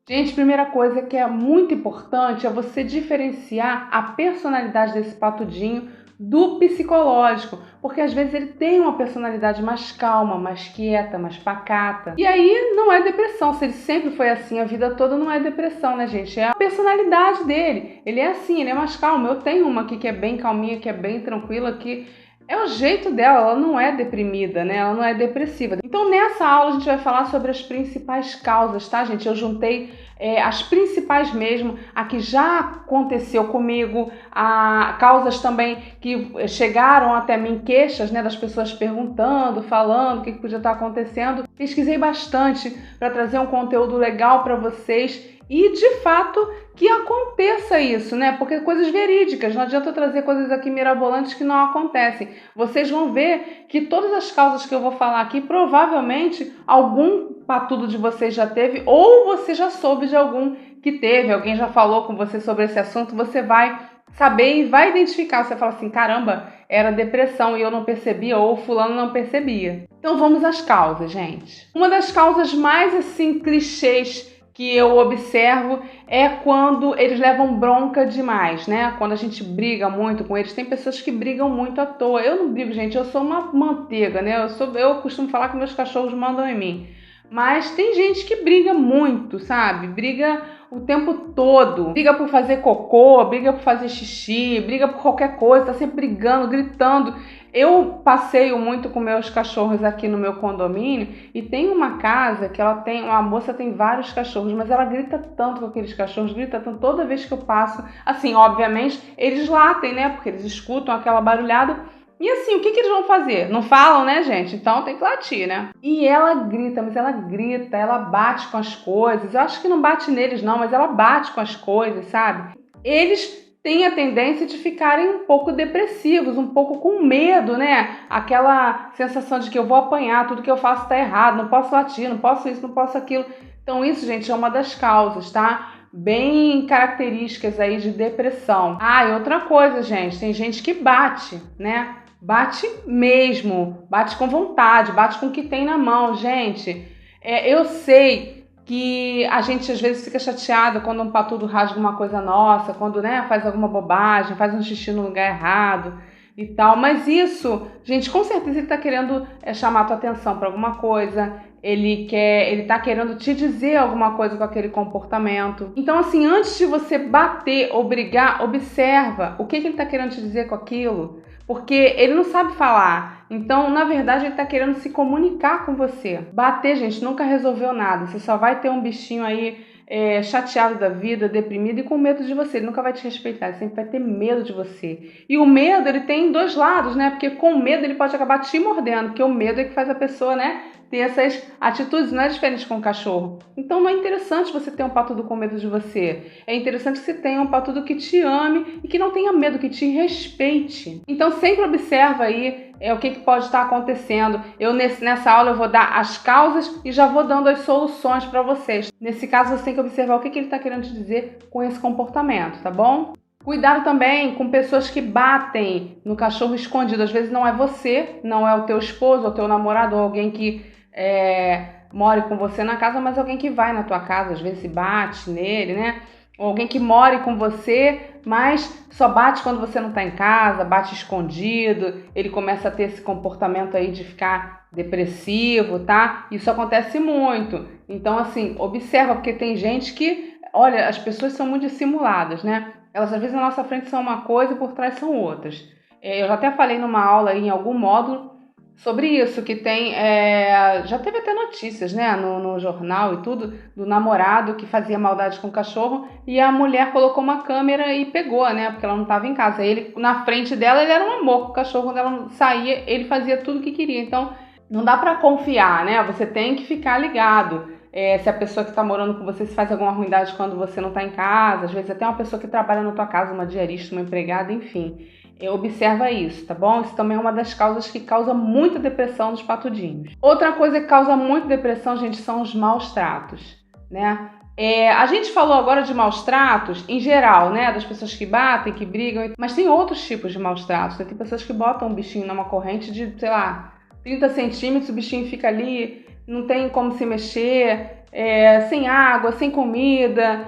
Gente, primeira coisa que é muito importante é você diferenciar a personalidade desse patudinho do psicológico, porque às vezes ele tem uma personalidade mais calma, mais quieta, mais pacata. E aí não é depressão, se ele sempre foi assim a vida toda, não é depressão, né, gente? É a personalidade dele. Ele é assim, ele é mais calmo. Eu tenho uma aqui que é bem calminha, que é bem tranquila, que é o jeito dela, ela não é deprimida, né? Ela não é depressiva. Então, nessa aula, a gente vai falar sobre as principais causas, tá, gente? Eu juntei as principais mesmo, a que já aconteceu comigo, causas também que chegaram até mim, queixas, né, das pessoas perguntando, falando o que podia estar acontecendo. Pesquisei bastante para trazer um conteúdo legal para vocês. E, de fato, que aconteça isso, né? Porque coisas verídicas, não adianta eu trazer coisas aqui mirabolantes que não acontecem. Vocês vão ver que todas as causas que eu vou falar aqui, provavelmente algum patudo de vocês já teve, ou você já soube de algum que teve, alguém já falou com você sobre esse assunto, você vai saber e vai identificar. Você fala assim, caramba, era depressão e eu não percebia, ou fulano não percebia. Então vamos às causas, gente. Uma das causas mais, assim, clichês que eu observo é quando eles levam bronca demais, né? Quando a gente briga muito com eles. Tem pessoas que brigam muito à toa. Eu não brigo, gente, eu sou uma manteiga, né? Eu costumo falar que meus cachorros mandam em mim. Mas tem gente que briga muito, sabe? Briga o tempo todo. Briga por fazer cocô, briga por fazer xixi, briga por qualquer coisa, tá sempre brigando, gritando. Eu passeio muito com meus cachorros aqui no meu condomínio e tem uma casa que uma moça tem vários cachorros, mas ela grita tanto com aqueles cachorros, grita tanto toda vez que eu passo. Assim, obviamente, eles latem, né? Porque eles escutam aquela barulhada. E assim, o que eles vão fazer? Não falam, né, gente? Então tem que latir, né? E ela grita, mas ela grita, ela bate com as coisas. Eu acho que não bate neles, não, mas ela bate com as coisas, sabe? Eles têm a tendência de ficarem um pouco depressivos, um pouco com medo, né? Aquela sensação de que eu vou apanhar, tudo que eu faço tá errado, não posso latir, não posso isso, não posso aquilo. Então isso, gente, é uma das causas, tá? Bem características aí de depressão. E outra coisa, gente, tem gente que bate, né? Bate mesmo, bate com vontade, bate com o que tem na mão, gente. Eu sei que a gente às vezes fica chateada quando um patudo rasga uma coisa nossa, quando, né, faz alguma bobagem, faz um xixi no lugar errado e tal. Mas isso, gente, com certeza ele tá querendo chamar a tua atenção para alguma coisa. Ele tá querendo te dizer alguma coisa com aquele comportamento. Então, assim, antes de você bater ou brigar, observa o que ele tá querendo te dizer com aquilo. Porque ele não sabe falar. Então, na verdade, ele tá querendo se comunicar com você. Bater, gente, nunca resolveu nada. Você só vai ter um bichinho aí chateado da vida, deprimido e com medo de você. Ele nunca vai te respeitar, ele sempre vai ter medo de você. E o medo, ele tem dois lados, né? Porque com medo ele pode acabar te mordendo, porque o medo é que faz a pessoa, né, ter essas atitudes. Não é diferente com o cachorro. Então não é interessante você ter um patudo com medo de você. É interessante que você tenha um patudo que te ame e que não tenha medo, que te respeite. Então sempre observa aí o que pode estar acontecendo. Nessa aula eu vou dar as causas e já vou dando as soluções para vocês. Nesse caso você tem que observar o que ele está querendo te dizer com esse comportamento, tá bom? Cuidado também com pessoas que batem no cachorro escondido. Às vezes não é você, não é o teu esposo, ou o teu namorado, ou alguém que more com você na casa, mas alguém que vai na tua casa, às vezes se bate nele, né? Ou alguém que more com você, mas só bate quando você não está em casa, bate escondido, ele começa a ter esse comportamento aí de ficar depressivo, tá? Isso acontece muito. Então, assim, observa, porque tem gente que, olha, as pessoas são muito dissimuladas, né? Elas às vezes na nossa frente são uma coisa e por trás são outras. Eu já até falei numa aula aí, em algum módulo sobre isso, que tem, já teve até notícias, né, no jornal e tudo, do namorado que fazia maldade com o cachorro e a mulher colocou uma câmera e pegou, né, porque ela não estava em casa. Ele, na frente dela, ele era um amor com o cachorro, quando ela saía, ele fazia tudo o que queria. Então, não dá para confiar, né, você tem que ficar ligado. Se a pessoa que está morando com você se faz alguma ruindade quando você não está em casa, às vezes até uma pessoa que trabalha na tua casa, uma diarista, uma empregada, enfim. Observa isso, tá bom? Isso também é uma das causas que causa muita depressão nos patudinhos. Outra coisa que causa muita depressão, gente, são os maus tratos, né? A gente falou agora de maus tratos em geral, né? Das pessoas que batem, que brigam, mas tem outros tipos de maus tratos, né? Tem pessoas que botam um bichinho numa corrente de, sei lá, 30 centímetros, o bichinho fica ali, não tem como se mexer, sem água, sem comida,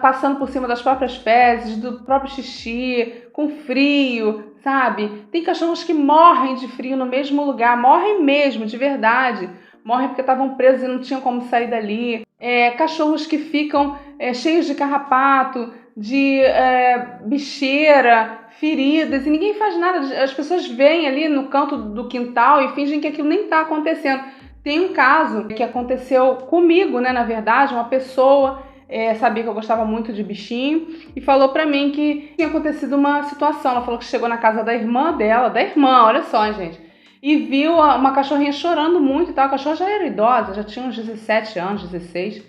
passando por cima das próprias fezes, do próprio xixi, com frio, sabe? Tem cachorros que morrem de frio no mesmo lugar, morrem mesmo, de verdade. Morrem porque estavam presos e não tinham como sair dali. Cachorros que ficam cheios de carrapato, de bicheira, feridas, e ninguém faz nada. As pessoas vêm ali no canto do quintal e fingem que aquilo nem está acontecendo. Tem um caso que aconteceu comigo, né? Na verdade, uma pessoa sabia que eu gostava muito de bichinho e falou pra mim que tinha acontecido uma situação. Ela falou que chegou na casa da irmã dela, olha só, gente, e viu uma cachorrinha chorando muito e tal. A cachorra já era idosa, já tinha uns 17 anos, 16.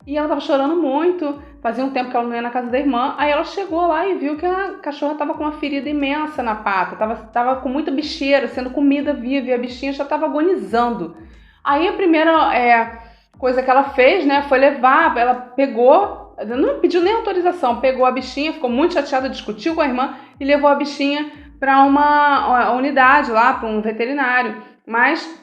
E ela tava chorando muito, fazia um tempo que ela não ia na casa da irmã. Aí ela chegou lá e viu que a cachorra tava com uma ferida imensa na pata, tava com muita bicheira, sendo comida viva, e a bichinha já tava agonizando. Aí a primeira coisa que ela fez, né, foi levar, ela pegou, não pediu nem autorização, pegou a bichinha, ficou muito chateada, discutiu com a irmã e levou a bichinha para uma unidade lá, para um veterinário. Mas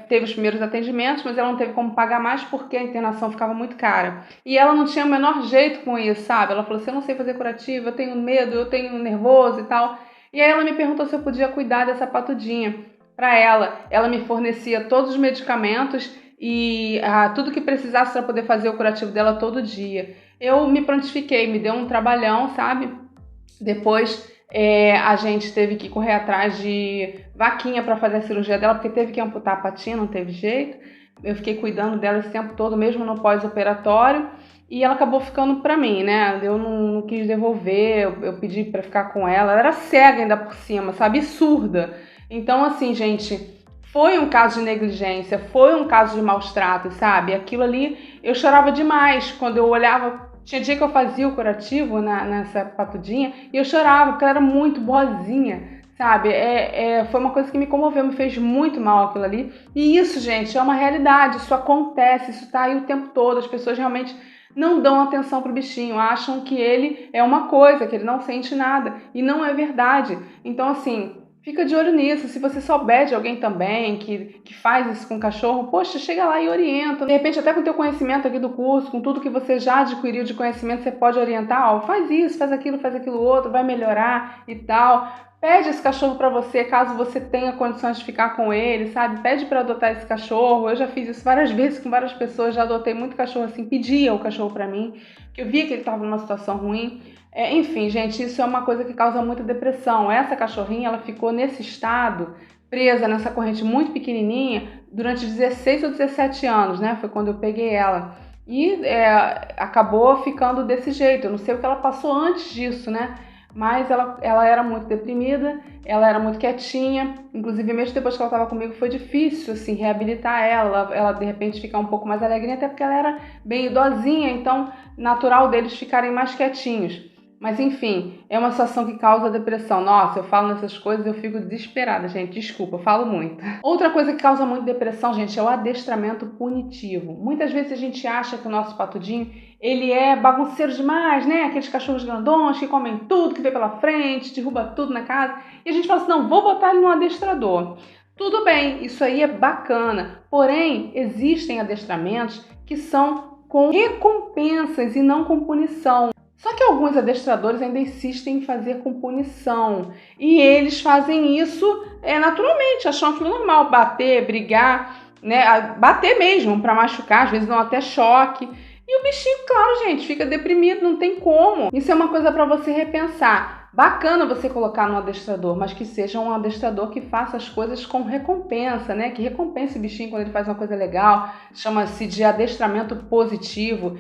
teve os primeiros atendimentos, mas ela não teve como pagar mais porque a internação ficava muito cara. E ela não tinha o menor jeito com isso, sabe? Ela falou assim, eu não sei fazer curativo, eu tenho medo, eu tenho nervoso e tal. E aí ela me perguntou se eu podia cuidar dessa patudinha para ela. Ela me fornecia todos os medicamentos e tudo que precisasse para poder fazer o curativo dela todo dia. Eu me prontifiquei, me deu um trabalhão, sabe? Depois a gente teve que correr atrás de vaquinha para fazer a cirurgia dela, porque teve que amputar a patinha, não teve jeito. Eu fiquei cuidando dela esse tempo todo, mesmo no pós-operatório, e ela acabou ficando para mim, né? Eu não quis devolver, eu pedi para ficar com ela. Ela era cega ainda por cima, sabe? E surda. Então, assim, gente, foi um caso de negligência, foi um caso de maus tratos, sabe? Aquilo ali, eu chorava demais quando eu olhava. Tinha dia que eu fazia o curativo nessa patudinha e eu chorava, porque ela era muito boazinha, sabe? Foi uma coisa que me comoveu, me fez muito mal aquilo ali. E isso, gente, é uma realidade, isso acontece, isso tá aí o tempo todo. As pessoas realmente não dão atenção pro bichinho, acham que ele é uma coisa, que ele não sente nada. E não é verdade. Então, assim, fica de olho nisso. Se você souber de alguém também que faz isso com o cachorro, poxa, chega lá e orienta. De repente, até com o teu conhecimento aqui do curso, com tudo que você já adquiriu de conhecimento, você pode orientar, ó, faz isso, faz aquilo outro, vai melhorar e tal. Pede esse cachorro para você, caso você tenha condições de ficar com ele, sabe? Pede para adotar esse cachorro. Eu já fiz isso várias vezes com várias pessoas, já adotei muito cachorro assim, pedia o cachorro para mim, porque eu via que ele estava numa situação ruim. Enfim, gente, isso é uma coisa que causa muita depressão. Essa cachorrinha, ela ficou nesse estado, presa nessa corrente muito pequenininha, durante 16 ou 17 anos, né? Foi quando eu peguei ela. E acabou ficando desse jeito. Eu não sei o que ela passou antes disso, né? Mas ela era muito deprimida, ela era muito quietinha. Inclusive, mesmo depois que ela estava comigo, foi difícil, assim, reabilitar ela de repente ficar um pouco mais alegrinha, até porque ela era bem idosinha, então natural deles ficarem mais quietinhos. Mas enfim, é uma situação que causa depressão. Nossa, eu falo nessas coisas e eu fico desesperada, gente. Desculpa, eu falo muito. Outra coisa que causa muito depressão, gente, é o adestramento punitivo. Muitas vezes a gente acha que o nosso patudinho, ele é bagunceiro demais, né? Aqueles cachorros grandões que comem tudo que vê pela frente, derruba tudo na casa. E a gente fala assim, não, vou botar ele no adestrador. Tudo bem, isso aí é bacana. Porém, existem adestramentos que são com recompensas e não com punição. Só que alguns adestradores ainda insistem em fazer com punição. E eles fazem isso naturalmente, acham aquilo normal. Bater, brigar, né? Bater mesmo para machucar, às vezes dão até choque. E o bichinho, claro, gente, fica deprimido, não tem como. Isso é uma coisa para você repensar. Bacana você colocar no adestrador, mas que seja um adestrador que faça as coisas com recompensa, né? Que recompense o bichinho quando ele faz uma coisa legal. Chama-se de adestramento positivo.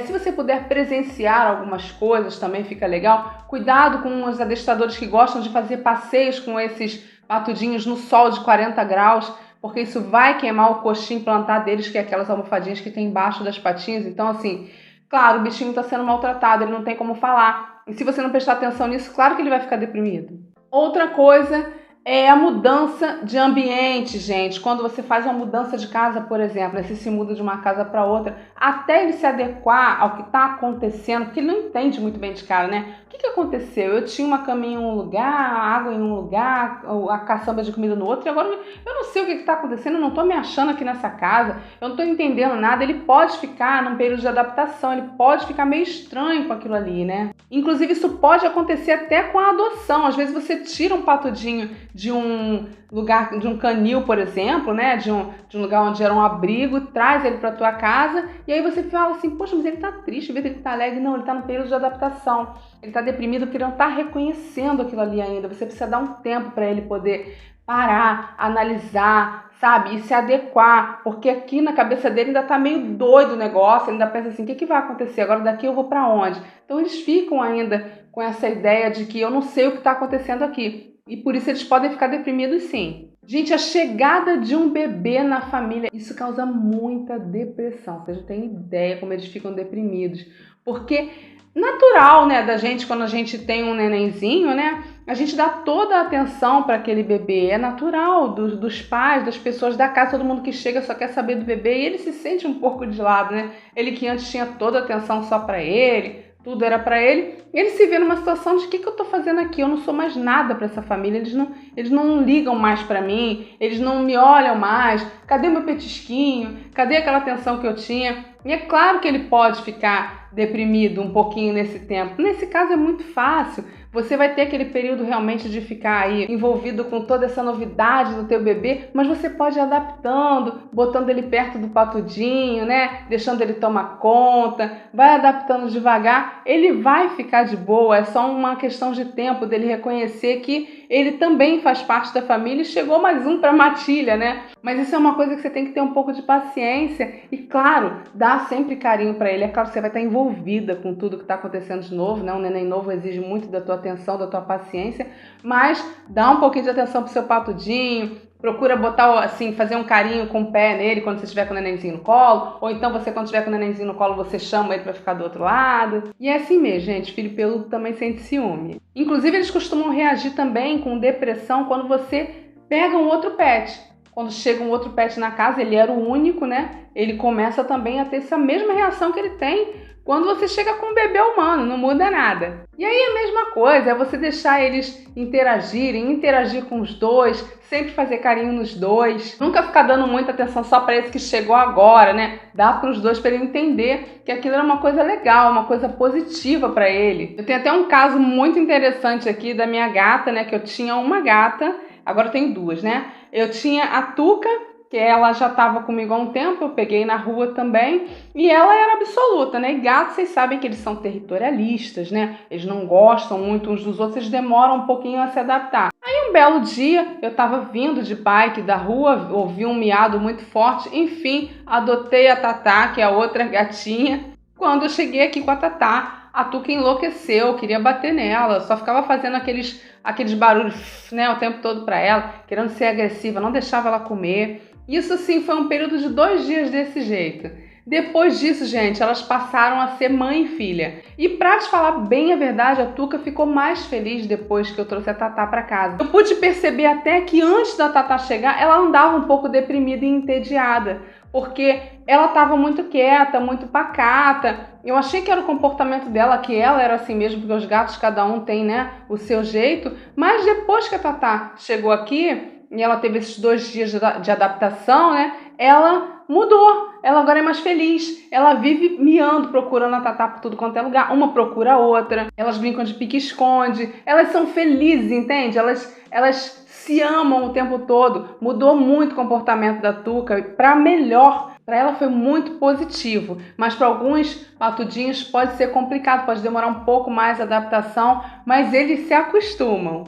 Se você puder presenciar algumas coisas, também fica legal. Cuidado com os adestradores que gostam de fazer passeios com esses patudinhos no sol de 40 graus, porque isso vai queimar o coxim plantar deles, que é aquelas almofadinhas que tem embaixo das patinhas. Então, assim, claro, o bichinho está sendo maltratado, ele não tem como falar. E se você não prestar atenção nisso, claro que ele vai ficar deprimido. Outra coisa é a mudança de ambiente, gente. Quando você faz uma mudança de casa, por exemplo, né? Você se muda de uma casa para outra, até ele se adequar ao que está acontecendo, porque ele não entende muito bem de cara, né? O que aconteceu? Eu tinha uma caminha em um lugar, a água em um lugar, a caçamba de comida no outro, e agora eu não sei o que está acontecendo, eu não estou me achando aqui nessa casa, eu não estou entendendo nada. Ele pode ficar num período de adaptação, ele pode ficar meio estranho com aquilo ali, né? Inclusive, isso pode acontecer até com a adoção. Às vezes você tira um patudinho de um lugar, de um canil, por exemplo, né, de um lugar onde era um abrigo, traz ele para tua casa, e aí você fala assim, poxa, mas ele tá triste, vê que ele tá alegre. Não, ele tá no período de adaptação, ele tá deprimido porque ele não tá reconhecendo aquilo ali ainda. Você precisa dar um tempo para ele poder parar, analisar, sabe, e se adequar, porque aqui na cabeça dele ainda tá meio doido o negócio, ele ainda pensa assim, o que vai acontecer? Agora daqui eu vou para onde? Então eles ficam ainda com essa ideia de que eu não sei o que está acontecendo aqui. E por isso eles podem ficar deprimidos, sim. Gente, a chegada de um bebê na família, isso causa muita depressão. Vocês não têm ideia como eles ficam deprimidos. Porque natural, né, da gente, quando a gente tem um nenenzinho, né, a gente dá toda a atenção para aquele bebê. É natural dos pais, das pessoas da casa, todo mundo que chega só quer saber do bebê e ele se sente um pouco de lado, né? Ele que antes tinha toda a atenção só para ele, tudo era para ele, ele se vê numa situação de o que eu tô fazendo aqui? Eu não sou mais nada para essa família, eles não ligam mais para mim, eles não me olham mais, cadê meu petisquinho? Cadê aquela atenção que eu tinha? E é claro que ele pode ficar deprimido um pouquinho nesse tempo. Nesse caso é muito fácil. Você vai ter aquele período realmente de ficar aí envolvido com toda essa novidade do teu bebê, mas você pode ir adaptando, botando ele perto do patudinho, né? Deixando ele tomar conta, vai adaptando devagar, ele vai ficar de boa. É só uma questão de tempo dele reconhecer que ele também faz parte da família e chegou mais um para a matilha, né? Mas isso é uma coisa que você tem que ter um pouco de paciência e, claro, dar sempre carinho para ele. É claro que você vai estar envolvida com tudo que está acontecendo de novo, né? Um neném novo exige muito da tua atenção, da tua paciência, mas dá um pouquinho de atenção pro seu patudinho, procura botar, assim, fazer um carinho com o pé nele quando você estiver com o nenenzinho no colo, ou então você, quando estiver com o nenenzinho no colo, você chama ele para ficar do outro lado. E é assim mesmo, gente, filho peludo também sente ciúme. Inclusive, eles costumam reagir também com depressão quando você pega um outro pet. Quando chega um outro pet na casa, ele era o único, né? Ele começa também a ter essa mesma reação que ele tem quando você chega com um bebê humano, não muda nada. E aí a mesma coisa, é você deixar eles interagir com os dois, sempre fazer carinho nos dois, nunca ficar dando muita atenção só para esse que chegou agora, né? Dá para os dois para ele entender que aquilo era uma coisa legal, uma coisa positiva para ele. Eu tenho até um caso muito interessante aqui da minha gata, né? Que eu tinha uma gata, agora eu tenho duas, né? Eu tinha a Tuca, que ela já estava comigo há um tempo, eu peguei na rua também, e ela era absoluta, né? E gatos, vocês sabem que eles são territorialistas, né? Eles não gostam muito uns dos outros, eles demoram um pouquinho a se adaptar. Aí um belo dia, eu estava vindo de bike da rua, ouvi um miado muito forte, enfim, adotei a Tatá, que é a outra gatinha. Quando eu cheguei aqui com a Tatá, a Tuca enlouqueceu, queria bater nela, só ficava fazendo aqueles barulhos, né, o tempo todo para ela, querendo ser agressiva, não deixava ela comer. Isso, sim, foi um período de 2 dias desse jeito. Depois disso, gente, elas passaram a ser mãe e filha. E pra te falar bem a verdade, a Tuca ficou mais feliz depois que eu trouxe a Tatá pra casa. Eu pude perceber até que antes da Tatá chegar, ela andava um pouco deprimida e entediada, porque ela estava muito quieta, muito pacata. Eu achei que era o comportamento dela, que ela era assim mesmo, porque os gatos, cada um tem, né, o seu jeito. Mas depois que a Tatá chegou aqui, e ela teve esses 2 dias de adaptação, né? Ela mudou, ela agora é mais feliz, ela vive miando, procurando a Tatá por tudo quanto é lugar, uma procura a outra, elas brincam de pique-esconde, elas são felizes, entende? Elas se amam o tempo todo. Mudou muito o comportamento da Tuca para melhor. Para ela foi muito positivo, mas para alguns patudinhos pode ser complicado, pode demorar um pouco mais a adaptação, mas eles se acostumam.